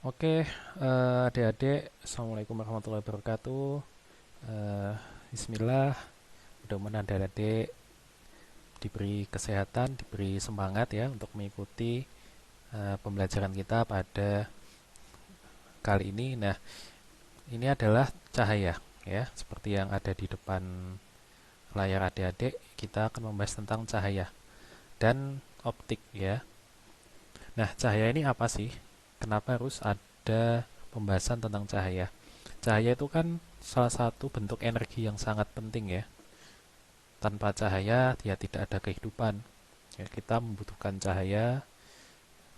Oke, adik-adik, Assalamualaikum warahmatullahi wabarakatuh. Eh, Bismillah, mudah-mudahan adik-adik diberi kesehatan, diberi semangat ya untuk mengikuti pembelajaran kita pada kali ini. Nah, ini adalah cahaya ya, seperti yang ada di depan layar adik-adik. Kita akan membahas tentang cahaya dan optik ya. Nah, cahaya ini apa sih? Kenapa harus ada pembahasan tentang cahaya? Cahaya itu kan salah satu bentuk energi yang sangat penting ya. Tanpa cahaya dia tidak ada kehidupan. Ya, kita membutuhkan cahaya.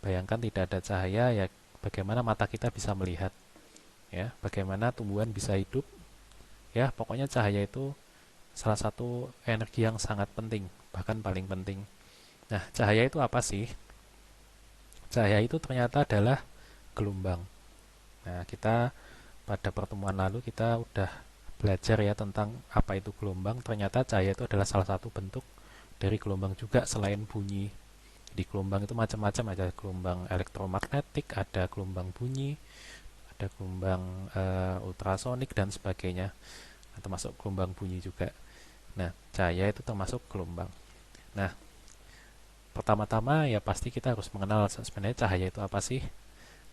Bayangkan tidak ada cahaya ya bagaimana mata kita bisa melihat ya, bagaimana tumbuhan bisa hidup. Ya, pokoknya cahaya itu salah satu energi yang sangat penting, bahkan paling penting. Nah, cahaya itu apa sih? Cahaya itu ternyata adalah gelombang. Nah, kita pada pertemuan lalu kita udah belajar ya tentang apa itu gelombang. Ternyata cahaya itu adalah salah satu bentuk dari gelombang juga selain bunyi. Di gelombang itu macam-macam, ada gelombang elektromagnetik, ada gelombang bunyi, ada gelombang ultrasonik dan sebagainya. Nah, termasuk gelombang bunyi juga. Nah, cahaya itu termasuk gelombang. Nah, pertama-tama ya pasti kita harus mengenal sebenarnya cahaya itu apa sih.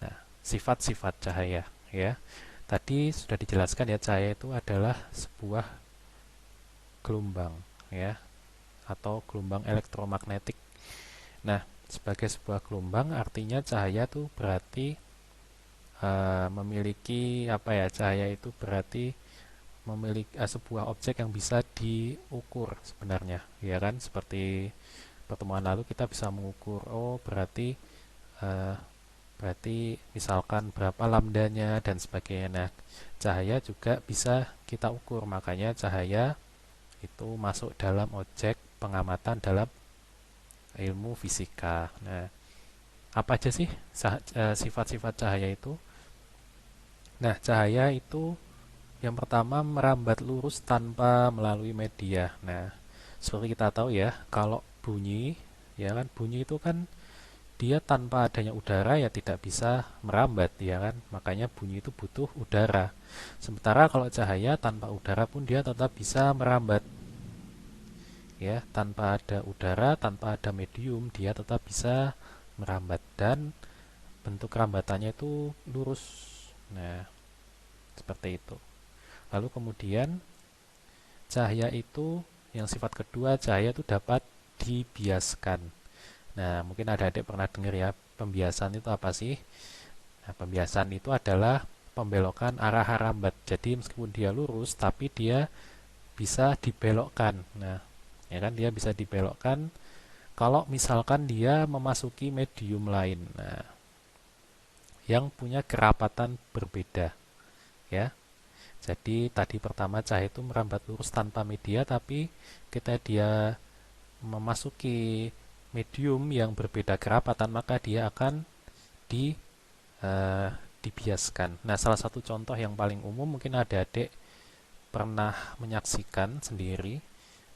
Nah, sifat-sifat cahaya ya. Tadi sudah dijelaskan ya cahaya itu adalah sebuah gelombang ya atau gelombang elektromagnetik. Nah, sebagai sebuah gelombang artinya cahaya itu berarti memiliki apa ya? Cahaya itu berarti memiliki sebuah objek yang bisa diukur sebenarnya, ya kan? Seperti pertemuan lalu kita bisa mengukur, oh eh, berarti misalkan berapa lambdanya dan sebagainya. Nah, cahaya juga bisa kita ukur, makanya cahaya itu masuk dalam objek pengamatan dalam ilmu fisika. Nah, apa aja sih sifat-sifat cahaya itu? Nah, cahaya itu yang pertama merambat lurus tanpa melalui media. Nah, seperti kita tahu ya, kalau bunyi, ya kan, bunyi itu kan dia tanpa adanya udara ya tidak bisa merambat, ya kan? Makanya bunyi itu butuh udara. Sementara kalau cahaya tanpa udara pun dia tetap bisa merambat. Ya, tanpa ada udara, tanpa ada medium, dia tetap bisa merambat dan bentuk rambatannya itu lurus. Nah, seperti itu. Lalu kemudian cahaya itu yang sifat kedua, cahaya itu dapat dibiaskan. Nah, mungkin ada adik pernah dengar ya, pembiasan itu apa sih? Nah, pembiasan itu adalah pembelokan arah rambat. Jadi meskipun dia lurus, tapi dia bisa dibelokkan. Nah, ya kan dia bisa dibelokkan kalau misalkan dia memasuki medium lain. Nah, yang punya kerapatan berbeda, ya. Jadi tadi pertama cahaya itu merambat lurus tanpa media, tapi kita dia memasuki medium yang berbeda kerapatan, maka dia akan di dibiaskan. Nah, salah satu contoh yang paling umum mungkin adik-adik pernah menyaksikan sendiri,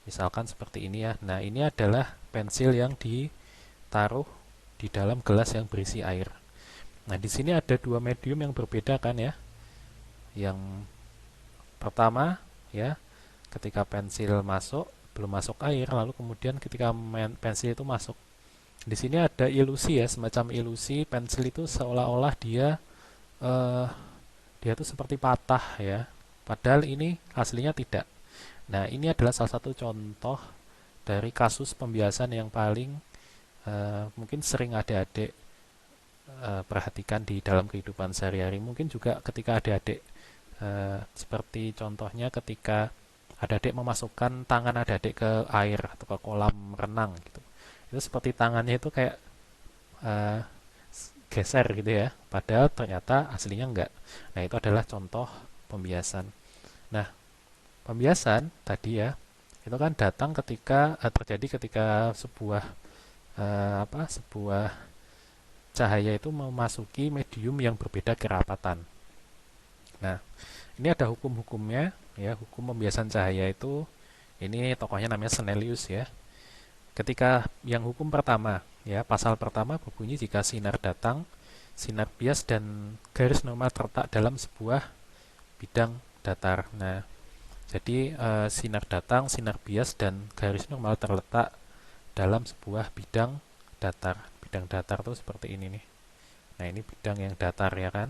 misalkan seperti ini ya. Nah, ini adalah pensil yang ditaruh di dalam gelas yang berisi air. Nah, di sini ada dua medium yang berbeda kan ya. Yang pertama ya, ketika pensil masuk, belum masuk air, lalu kemudian ketika pensil itu masuk. Di sini ada ilusi ya, semacam ilusi pensil itu seolah-olah eh, dia itu seperti patah ya. Padahal ini aslinya tidak. Nah, ini adalah salah satu contoh dari kasus pembiasan yang paling mungkin sering adik-adik perhatikan di dalam kehidupan sehari-hari. Mungkin juga ketika adik-adik seperti contohnya ketika adik-adik memasukkan tangan adik-adik ke air atau ke kolam renang gitu. Itu seperti tangannya itu kayak eh, geser gitu ya. Padahal ternyata aslinya enggak. Nah, itu adalah contoh pembiasan. Nah, pembiasan tadi ya, itu kan datang ketika terjadi ketika sebuah sebuah cahaya itu memasuki medium yang berbeda kerapatan. Nah, ini ada hukum-hukumnya ya, hukum pembiasan cahaya itu ini tokohnya namanya Snellius ya. Ketika yang hukum pertama ya, pasal pertama berbunyi jika sinar datang sinar bias dan garis normal terletak dalam sebuah bidang datar. Nah, jadi sinar datang, sinar bias, dan garis normal terletak dalam sebuah bidang datar. Bidang datar tuh seperti ini nih. Nah, ini bidang yang datar ya kan.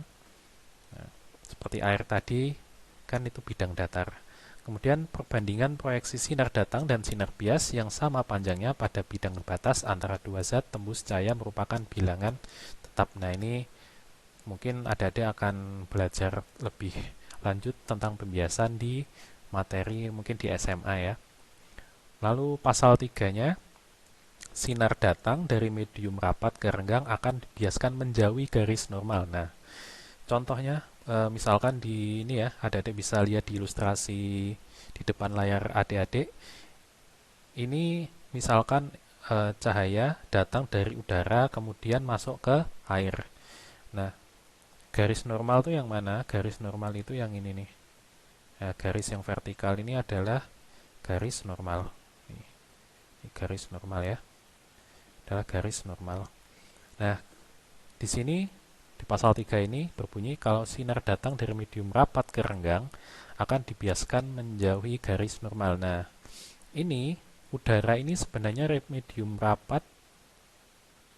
Nah, seperti air tadi, kan itu bidang datar. Kemudian perbandingan proyeksi sinar datang dan sinar bias yang sama panjangnya pada bidang batas antara dua zat tembus cahaya merupakan bilangan tetap. Nah, ini mungkin adik-adik akan belajar lebih lanjut tentang pembiasan di materi mungkin di SMA ya. Lalu pasal 3-nya, sinar datang dari medium rapat ke renggang akan dibiaskan menjauhi garis normal. Nah, contohnya misalkan di ini ya, adik-adik bisa lihat di ilustrasi di depan layar adik-adik. Ini misalkan cahaya datang dari udara kemudian masuk ke air. Nah, garis normal itu yang mana? Garis normal itu yang ini nih. Nah, garis yang vertikal ini adalah garis normal. Ini garis normal ya. Adalah garis normal. Nah, di sini di pasal 3 ini berbunyi kalau sinar datang dari medium rapat ke renggang akan dibiaskan menjauhi garis normal. Nah, ini udara ini sebenarnya medium rapat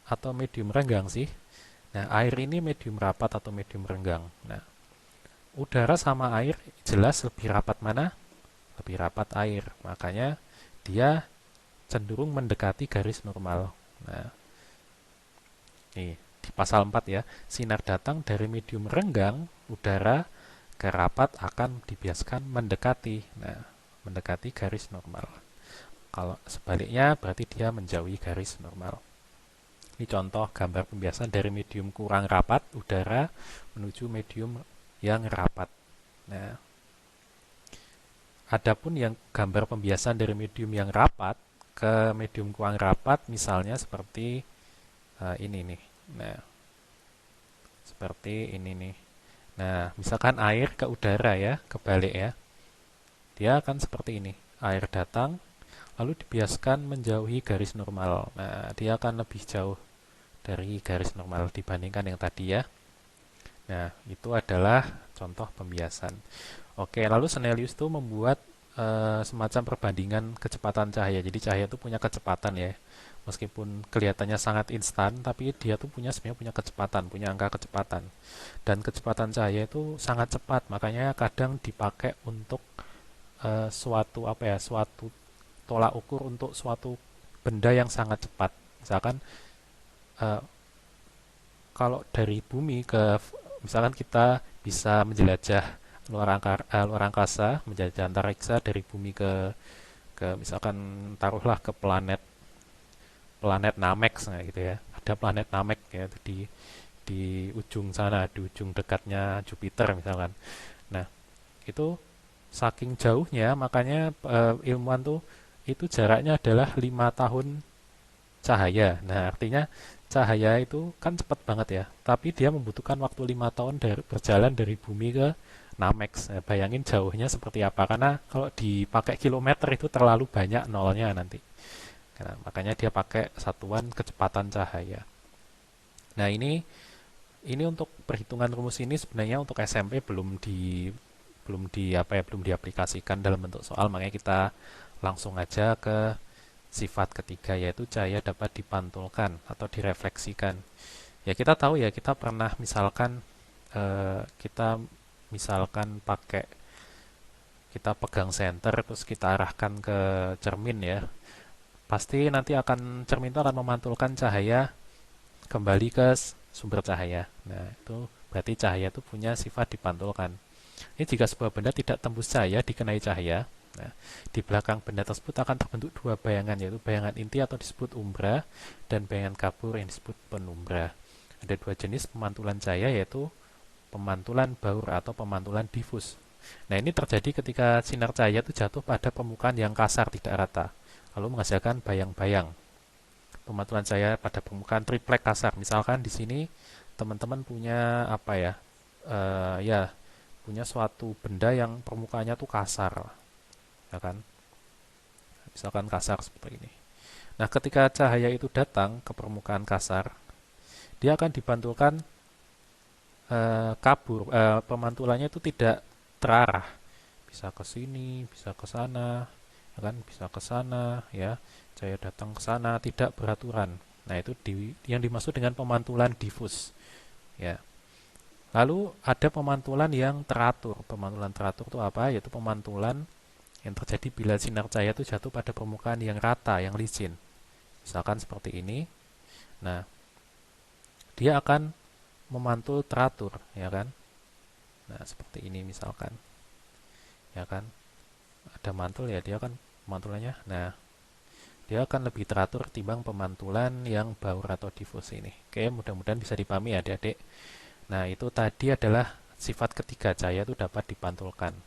atau medium renggang sih. Nah, air ini medium rapat atau medium renggang. Nah, udara sama air jelas lebih rapat mana? Lebih rapat air. Makanya dia cenderung mendekati garis normal. Nah, nih di pasal 4 ya, sinar datang dari medium renggang udara ke rapat akan dibiaskan mendekati. Nah, mendekati garis normal. Kalau sebaliknya berarti dia menjauhi garis normal. Ini contoh gambar pembiasan dari medium kurang rapat udara menuju medium yang rapat. Nah, adapun yang gambar pembiasan dari medium yang rapat ke medium kurang rapat misalnya seperti ini nih. Nah, seperti ini nih. Nah, misalkan air ke udara ya, kebalik ya. Dia akan seperti ini. Air datang, lalu dibiaskan menjauhi garis normal. Nah, dia akan lebih jauh dari garis normal dibandingkan yang tadi ya. Nah, itu adalah contoh pembiasan. Oke, lalu Snellius itu membuat semacam perbandingan kecepatan cahaya. Jadi cahaya itu punya kecepatan ya. Meskipun kelihatannya sangat instan, tapi dia tuh sebenarnya punya kecepatan, punya angka kecepatan. Dan kecepatan cahaya itu sangat cepat, makanya kadang dipakai untuk suatu tolak ukur untuk suatu benda yang sangat cepat. Misalkan eh, kalau dari bumi misalkan kita bisa menjelajah luar angkasa, menjelajah antariksa dari bumi ke misalkan taruhlah ke planet Namek gitu ya. Ada planet Namek ya di ujung sana, di ujung dekatnya Jupiter misalkan. Nah, itu saking jauhnya makanya ilmuwan tuh itu jaraknya adalah 5 tahun cahaya. Nah, artinya cahaya itu kan cepat banget ya, tapi dia membutuhkan waktu 5 tahun berjalan dari bumi ke Namek. Nah, bayangin jauhnya seperti apa, karena kalau dipakai kilometer itu terlalu banyak nolnya nanti. Nah, makanya dia pakai satuan kecepatan cahaya. Nah, ini untuk perhitungan rumus ini sebenarnya untuk SMP belum diaplikasikan dalam bentuk soal, makanya kita langsung aja ke sifat ketiga yaitu cahaya dapat dipantulkan atau direfleksikan. Ya kita tahu ya, kita pernah misalkan kita misalkan kita pegang senter terus kita arahkan ke cermin ya. Pasti nanti cermin itu akan memantulkan cahaya kembali ke sumber cahaya. Nah, itu berarti cahaya itu punya sifat dipantulkan. Ini jika sebuah benda tidak tembus cahaya dikenai cahaya. Nah, di belakang benda tersebut akan terbentuk dua bayangan, yaitu bayangan inti atau disebut umbra dan bayangan kabur yang disebut penumbra. Ada dua jenis pemantulan cahaya, yaitu pemantulan baur atau pemantulan difus. Nah, ini terjadi ketika sinar cahaya itu jatuh pada permukaan yang kasar tidak rata, lalu menghasilkan bayang-bayang. Pemantulan cahaya pada permukaan triplek kasar. Misalkan di sini teman-teman punya apa ya? Ya, punya suatu benda yang permukaannya tuh kasar, ya kan? Misalkan kasar seperti ini. Nah, ketika cahaya itu datang ke permukaan kasar, dia akan dipantulkan kabur, pemantulannya itu tidak terarah, bisa ke sini, bisa ke sana, ya kan, bisa ke sana, ya, cahaya datang ke sana, tidak beraturan. Nah, itu yang dimaksud dengan pemantulan difus, ya. Lalu ada pemantulan yang teratur. Pemantulan teratur itu apa? Yaitu pemantulan yang terjadi bila sinar cahaya itu jatuh pada permukaan yang rata, yang licin. Misalkan seperti ini. Nah, dia akan memantul teratur, ya kan? Nah, seperti ini misalkan, ya kan? Ada mantul ya, dia kan pemantulannya. Nah, dia akan lebih teratur timbang pemantulan yang baur atau difus ini. Oke, mudah-mudahan bisa dipahami ya, adik-adik. Nah, itu tadi adalah sifat ketiga, cahaya itu dapat dipantulkan.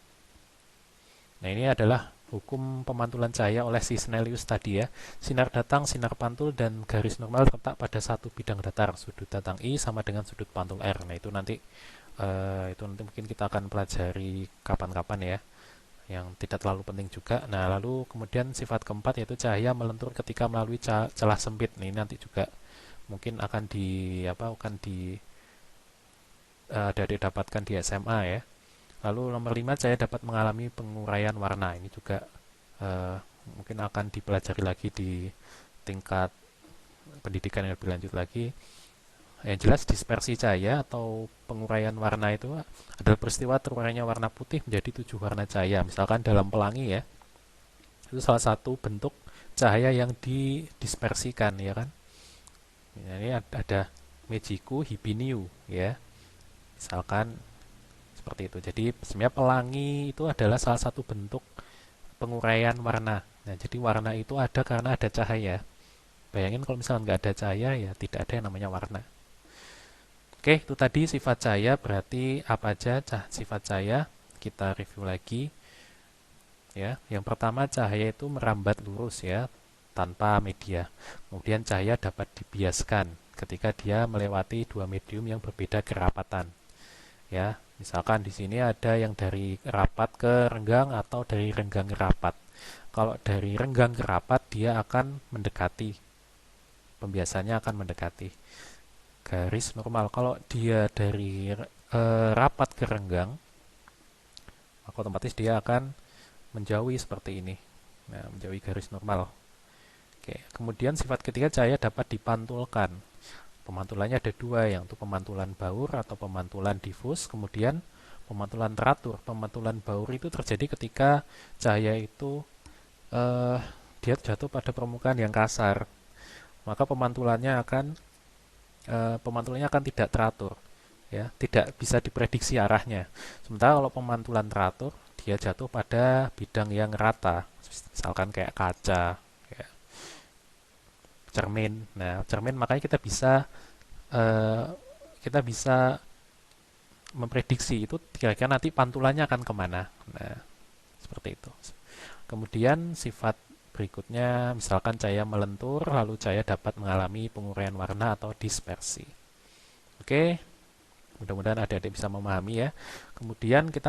Nah, ini adalah hukum pemantulan cahaya oleh si Snellius tadi ya. Sinar datang, sinar pantul, dan garis normal terletak pada satu bidang datar. Sudut datang I sama dengan sudut pantul R. Nah, itu nanti mungkin kita akan pelajari kapan-kapan ya, yang tidak terlalu penting juga. Nah, lalu kemudian sifat keempat yaitu cahaya melentur ketika melalui celah sempit. Nah, ini nanti juga mungkin akan adik dapatkan di SMA ya. Lalu nomor 5, cahaya dapat mengalami penguraian warna. Ini juga mungkin akan dipelajari lagi di tingkat pendidikan yang lebih lanjut lagi. Yang jelas dispersi cahaya atau penguraian warna itu adalah peristiwa terurainya warna putih menjadi 7 warna cahaya. Misalkan dalam pelangi ya, itu salah satu bentuk cahaya yang didispersikan ya kan. Ini ada Mejiku Hibiniu ya. Misalkan seperti itu. Jadi sebenarnya pelangi itu adalah salah satu bentuk penguraian warna. Nah, jadi warna itu ada karena ada cahaya. Bayangin kalau misalnya nggak ada cahaya ya tidak ada yang namanya warna. Oke, itu tadi sifat cahaya. Berarti apa aja sifat cahaya? Kita review lagi. Ya, yang pertama cahaya itu merambat lurus ya, tanpa media. Kemudian cahaya dapat dibiaskan ketika dia melewati dua medium yang berbeda kerapatan. Ya, misalkan di sini ada yang dari rapat ke renggang atau dari renggang ke rapat. Kalau dari renggang ke rapat dia akan mendekati. Pembiasannya akan mendekati garis normal. Kalau dia dari rapat ke renggang, maka otomatis dia akan menjauhi seperti ini. Nah, menjauhi garis normal. Oke, kemudian sifat ketiga cahaya dapat dipantulkan. Pemantulannya ada dua, yaitu pemantulan baur atau pemantulan difus, kemudian pemantulan teratur. Pemantulan baur itu terjadi ketika cahaya itu dia jatuh pada permukaan yang kasar, maka pemantulannya akan tidak teratur, ya, tidak bisa diprediksi arahnya. Sementara kalau pemantulan teratur, dia jatuh pada bidang yang rata, misalkan kayak kaca, kayak cermin. Nah, cermin makanya eh, kita bisa memprediksi itu kira-kira nanti pantulannya akan kemana. Nah, seperti itu. Kemudian sifat berikutnya, misalkan cahaya melentur, lalu cahaya dapat mengalami penguraian warna atau dispersi. Oke, mudah-mudahan adik-adik bisa memahami ya. Kemudian kita